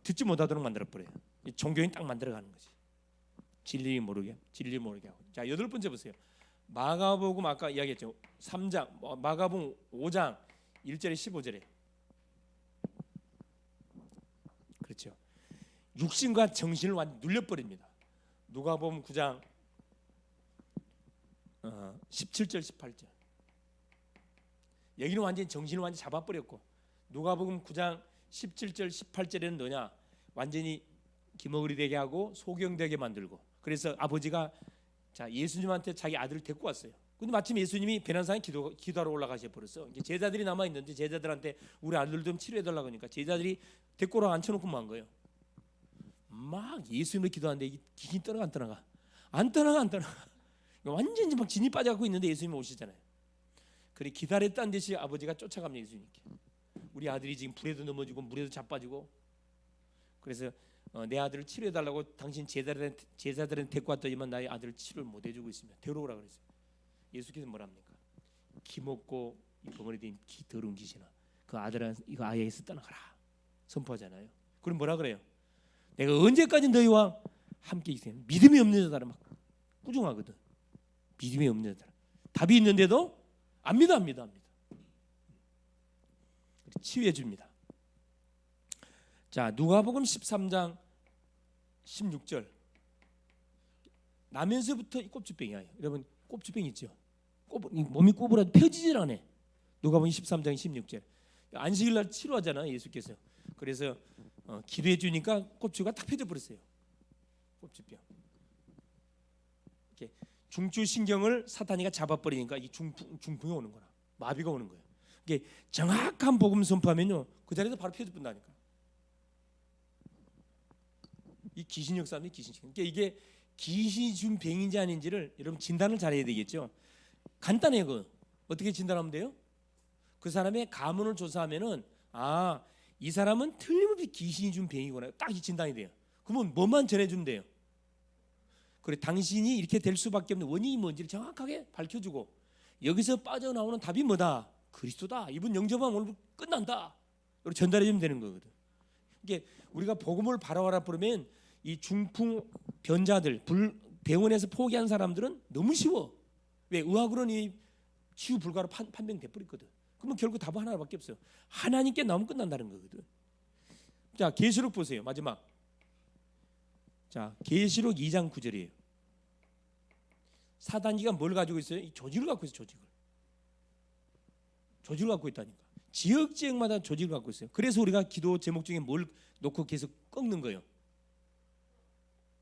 듣지 못하도록 만들어 버려요. 종교인 딱 만들어가는 거지. 진리 모르게 하고. 자, 8번째 보세요. 마가복음 아까 이야기했죠. 3장, 마가복음 5장 1절에 15절에. 그렇죠. 육신과 정신을 완전 눌려버립니다. 누가복음 9장 17절 18절. 여기는 완전히 정신을 완전히 잡아버렸고, 누가복음 9장 17절 18절에는 뭐냐? 완전히 기머거리 되게 하고 소경되게 만들고. 그래서 아버지가 자 예수님한테 자기 아들을 데리고 왔어요. 근데 마침 예수님이 베나사에 기도하러 올라가셔 버렸어. 이제 제자들이 남아 있는데 제자들한테 우리 아들 좀 치료해 달라고 하니까 제자들이 데리고 앉혀놓고 만 거예요. 막 예수님을 기도하는데 기긴 떠나가 안 떠나가. 완전히 막 진이 빠져갖고 있는데 예수님이 오시잖아요. 그래 기다렸다는 듯이 아버지가 쫓아갑니다. 예수님께. 우리 아들이 지금 불에도 넘어지고 물에도 자빠지고. 그래서 내 아들을 치료해달라고 당신 제자들한테 데리고 왔더니만 나의 아들을 치료를 못 해주고 있습니다. 데려오라 그랬어요. 예수께서 뭐랍니까? 기먹고 벙어리 된 더러운 귀신아, 그 아들은 이거 아예에서 떠나가라 선포하잖아요. 그럼 뭐라 그래요? 내가 언제까지 너희와 함께 있어요? 믿음이 없는 자들은 막 꾸중하거든. 믿음이 없는 자들. 답이 있는데도 안 믿어. 치유해 줍니다. 자, 누가복음 13장 16절. 나면서부터 이 꼽주병이야. 여러분 꼽주병 있죠? 몸이 꼬부라도 펴지질 않아. 누가복음 13장 16절. 안식일날 치료하잖아 예수께서. 그래서 기도해 주니까 꼽주가 딱 펴져 버렸어요. 꼽주병. 이렇게 중추신경을 사탄이가 잡아버리니까 이 중풍이 오는 거라. 마비가 오는 거예요. 이게 정확한 복음 선포하면요 그 자리에서 바로 펴져 본다니까. 이 귀신 역사입니다. 귀신. 그러니까 이게 귀신이 준 병인지 아닌지를 여러분 진단을 잘해야 되겠죠. 간단해요. 그 어떻게 진단하면 돼요? 그 사람의 가문을 조사하면은 이 사람은 틀림없이 귀신이 준 병이구나. 딱 진단이 돼요. 그러면 뭐만 전해주면 돼요? 그래, 당신이 이렇게 될 수밖에 없는 원인이 뭔지를 정확하게 밝혀주고 여기서 빠져나오는 답이 뭐다? 그리스도다. 이분 영접하면 오늘 끝난다. 이렇게 전달해주면 되는 거거든. 이게 우리가 복음을 바라와라 부르면 이 중풍 변자들, 병원에서 포기한 사람들은 너무 쉬워. 왜? 의학으로는 이 치유 불가로 판명돼 버렸거든. 그러면 결국 답은 하나밖에 없어요. 하나님께 나오면 끝난다는 거거든. 자, 계시록 보세요. 마지막. 자, 계시록 2장 9절이에요. 사단이가 뭘 가지고 있어요? 이 조직을 갖고 있어요. 조직을 갖고 있다니까. 지역마다 조직을 갖고 있어요. 그래서 우리가 기도 제목 중에 뭘 놓고 계속 꺾는 거예요.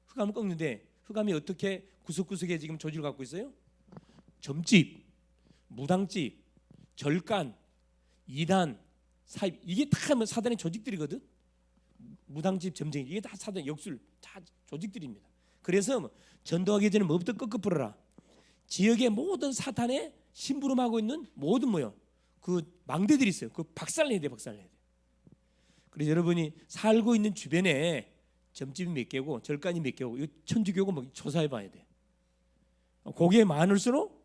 흑암을 꺾는데 흑암이 어떻게 구석구석에 지금 조직을 갖고 있어요? 점집, 무당집, 절간, 이단, 사입, 이게 다 사단의 조직들이거든. 무당집, 점쟁이, 이게 다 사단 역술 다 조직들입니다. 그래서 전도하기 전에 뭐부터 꺾어 풀어라. 지역의 모든 사탄의 심부름하고 있는 모든 그 망대들이 있어요. 그 박살내야 돼, 박살내야 돼. 그래서 여러분이 살고 있는 주변에 점집이 몇 개고 절간이 몇 개고 이거 천주교고 뭐 조사해봐야 돼. 거기에 많을수록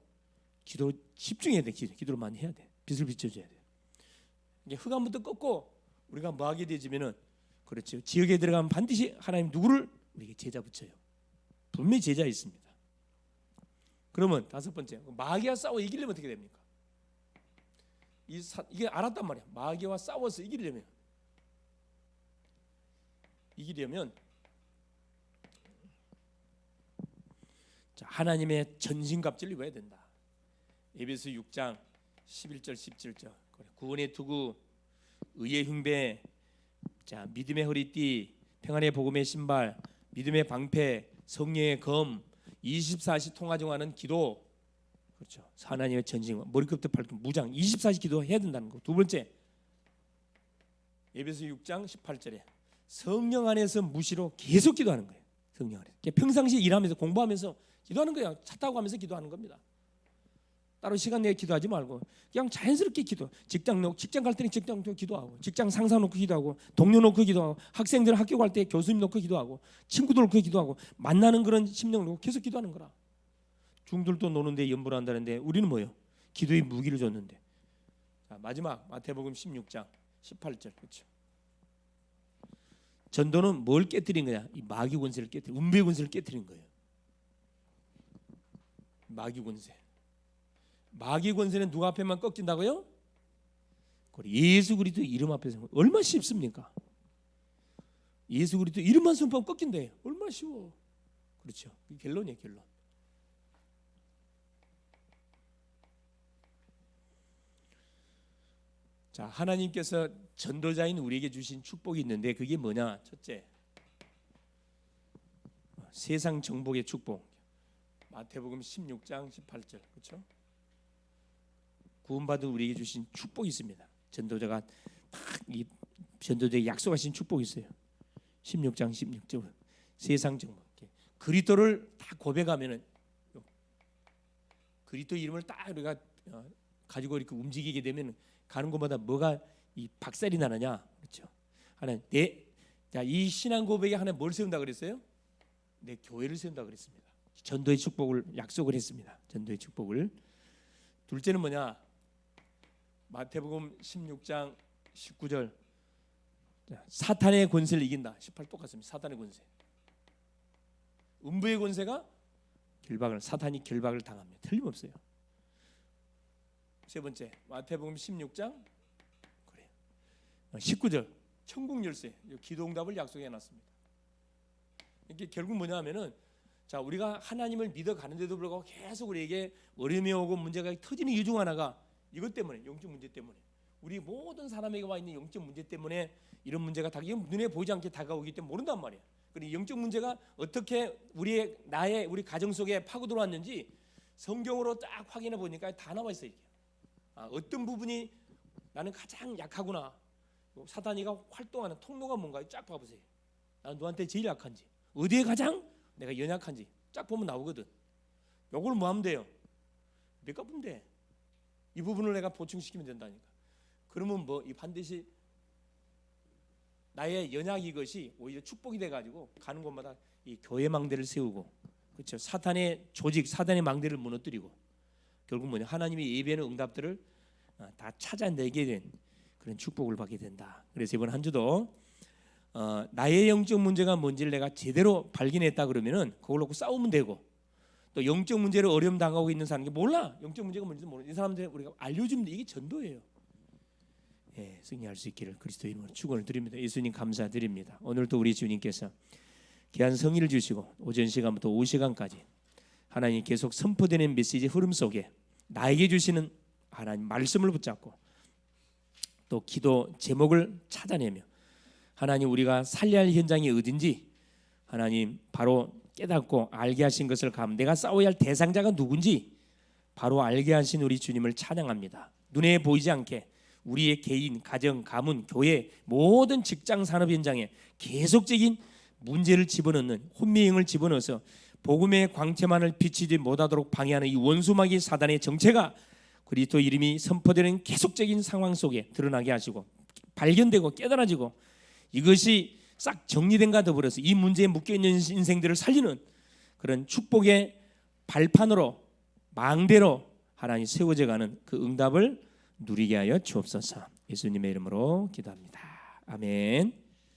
기도 집중해야 돼. 기도를 많이 해야 돼. 빛을 비춰줘야 돼. 이제 흑암부터 꺾고 우리가 뭐 하게 되지면은 그렇죠. 지역에 들어가면 반드시 하나님 누구를 우리에게 제자 붙여요. 분명히 제자 있습니다. 그러면 다섯 번째, 마귀와 싸워 이기려면 어떻게 됩니까? 이게 알았단 말이야. 마귀와 싸워서 이기려면 자, 하나님의 전신갑주를 입어야 된다. 에베소 6장 11절 17절. 구원의 투구, 의의 흉배, 자, 믿음의 허리띠, 평안의 복음의 신발, 믿음의 방패, 성령의 검, 24시 통화정하는 기도. 그렇죠. 하나님의 전신, 머리끝부터 발끝 무장 24시 기도해야 된다는 거. 두 번째, 에베소 6장 18절에 성령 안에서 무시로 계속 기도하는 거예요. 성령 안에서. 평상시 일하면서 공부하면서 기도하는 거예요. 차 타고 가면서 기도하는 겁니다. 따로 시간 내에 기도하지 말고 그냥 자연스럽게 기도. 직장 갈 때는 직장 기도하고, 직장 상사 놓고 기도하고, 동료 놓고 기도하고, 학생들 학교 갈 때 교수님 놓고 기도하고, 친구들 놓고 기도하고, 만나는 그런 심령 놓고 계속 기도하는 거라. 중들도 노는데 연부를 한다는데 우리는 뭐예요? 기도의 무기를 줬는데. 자, 마지막 마태복음 16장 18절. 그렇죠. 전도는 뭘 깨뜨린 거냐? 이 마귀 권세를 깨뜨린, 운부의 권세를 깨뜨린 거예요. 마귀 권세. 마귀 권세는 누가 앞에만 꺾인다고요? 예수 그리스도 이름 앞에서. 얼마나 쉽습니까? 예수 그리스도 이름만 선포하면 꺾인대. 얼마나 쉬워. 그렇죠. 이게 결론이에요, 결론. 자, 하나님께서 전도자인 우리에게 주신 축복이 있는데 그게 뭐냐? 첫째, 세상 정복의 축복. 마태복음 16장 18절. 그렇죠? 구원받은 우리에게 주신 축복이 있습니다. 전도자가 이 전도자에게 약속하신 축복이 있어요. 16장 16절. 세상 정복. 그리스도를 다 고백하면은 그리스도 이름을 딱 우리가 가지고 이렇게 움직이게 되면 가는 곳마다 뭐가 이 박살이 나느냐, 그렇죠? 하나님, 이 신앙 고백에 하나님 뭘 세운다 그랬어요? 내 교회를 세운다 그랬습니다. 전도의 축복을 약속을 했습니다. 전도의 축복을. 둘째는 뭐냐? 마태복음 16장 19절. 사탄의 권세를 이긴다. 18 똑같습니다. 사탄의 권세. 음부의 권세가 사탄이 결박을 당합니다. 틀림없어요. 세 번째, 마태복음 16장 19절. 천국 열쇠. 기도응답을 약속해 놨습니다. 이게 결국 뭐냐면은, 자, 우리가 하나님을 믿어가는데도 불구하고 계속 우리에게 어려움이 오고 문제가 터지는 이유 중 하나가 이것 때문에, 영적 문제 때문에, 우리 모든 사람에게 와 있는 영적 문제 때문에 이런 문제가 눈에 보이지 않게 다가오기 때문에 모른단 말이에요. 그리고 영적 문제가 어떻게 우리 가정 속에 파고 들어왔는지 성경으로 딱 확인해 보니까 다 나와 있어요. 이게. 어떤 부분이 나는 가장 약하구나. 사단이가 활동하는 통로가 뭔가 쫙 봐보세요. 나는 너한테 제일 약한지. 어디에 가장 내가 연약한지 쫙 보면 나오거든. 요걸 뭐 하면 돼요? 몇 가분 돼. 이 부분을 내가 보충시키면 된다니까. 그러면 뭐 이 반드시 나의 연약 이것이 오히려 축복이 돼가지고 가는 곳마다 이 교회 망대를 세우고, 그렇죠? 사탄의 조직, 사탄의 망대를 무너뜨리고, 결국 뭐냐, 하나님의 예배하는 응답들을 다 찾아내게 된 그런 축복을 받게 된다. 그래서 이번 한 주도 나의 영적 문제가 뭔지를 내가 제대로 발견했다 그러면은 그걸 놓고 싸우면 되고, 또 영적 문제를 어려움 당하고 있는 사람이 몰라, 영적 문제가 뭔지도 모르는 이 사람들 우리가 알려주면 돼. 이게 전도예요. 예, 승리할 수 있기를 그리스도 이름으로 축원을 드립니다. 예수님 감사드립니다. 오늘도 우리 주님께서 귀한 성의를 주시고 오전 시간부터 오후 시간까지 하나님 계속 선포되는 메시지 흐름 속에 나에게 주시는 하나님 말씀을 붙잡고 또 기도 제목을 찾아내며 하나님 우리가 살려야 할 현장이 어딘지 하나님 바로 깨닫고 알게 하신 것을 내가 싸워야 할 대상자가 누군지 바로 알게 하신 우리 주님을 찬양합니다. 눈에 보이지 않게 우리의 개인, 가정, 가문, 교회 모든 직장 산업 현장에 계속적인 문제를 집어넣는 혼미행을 집어넣어서 복음의 광채만을 비치지 못하도록 방해하는 이 원수마귀 사단의 정체가 그리스도 이름이 선포되는 계속적인 상황 속에 드러나게 하시고 발견되고 깨달아지고 이것이 싹 정리된과 더불어서 이 문제에 묶여있는 인생들을 살리는 그런 축복의 발판으로 망대로 하나님 세워져가는 그 응답을 누리게 하여 주옵소서. 예수님의 이름으로 기도합니다. 아멘.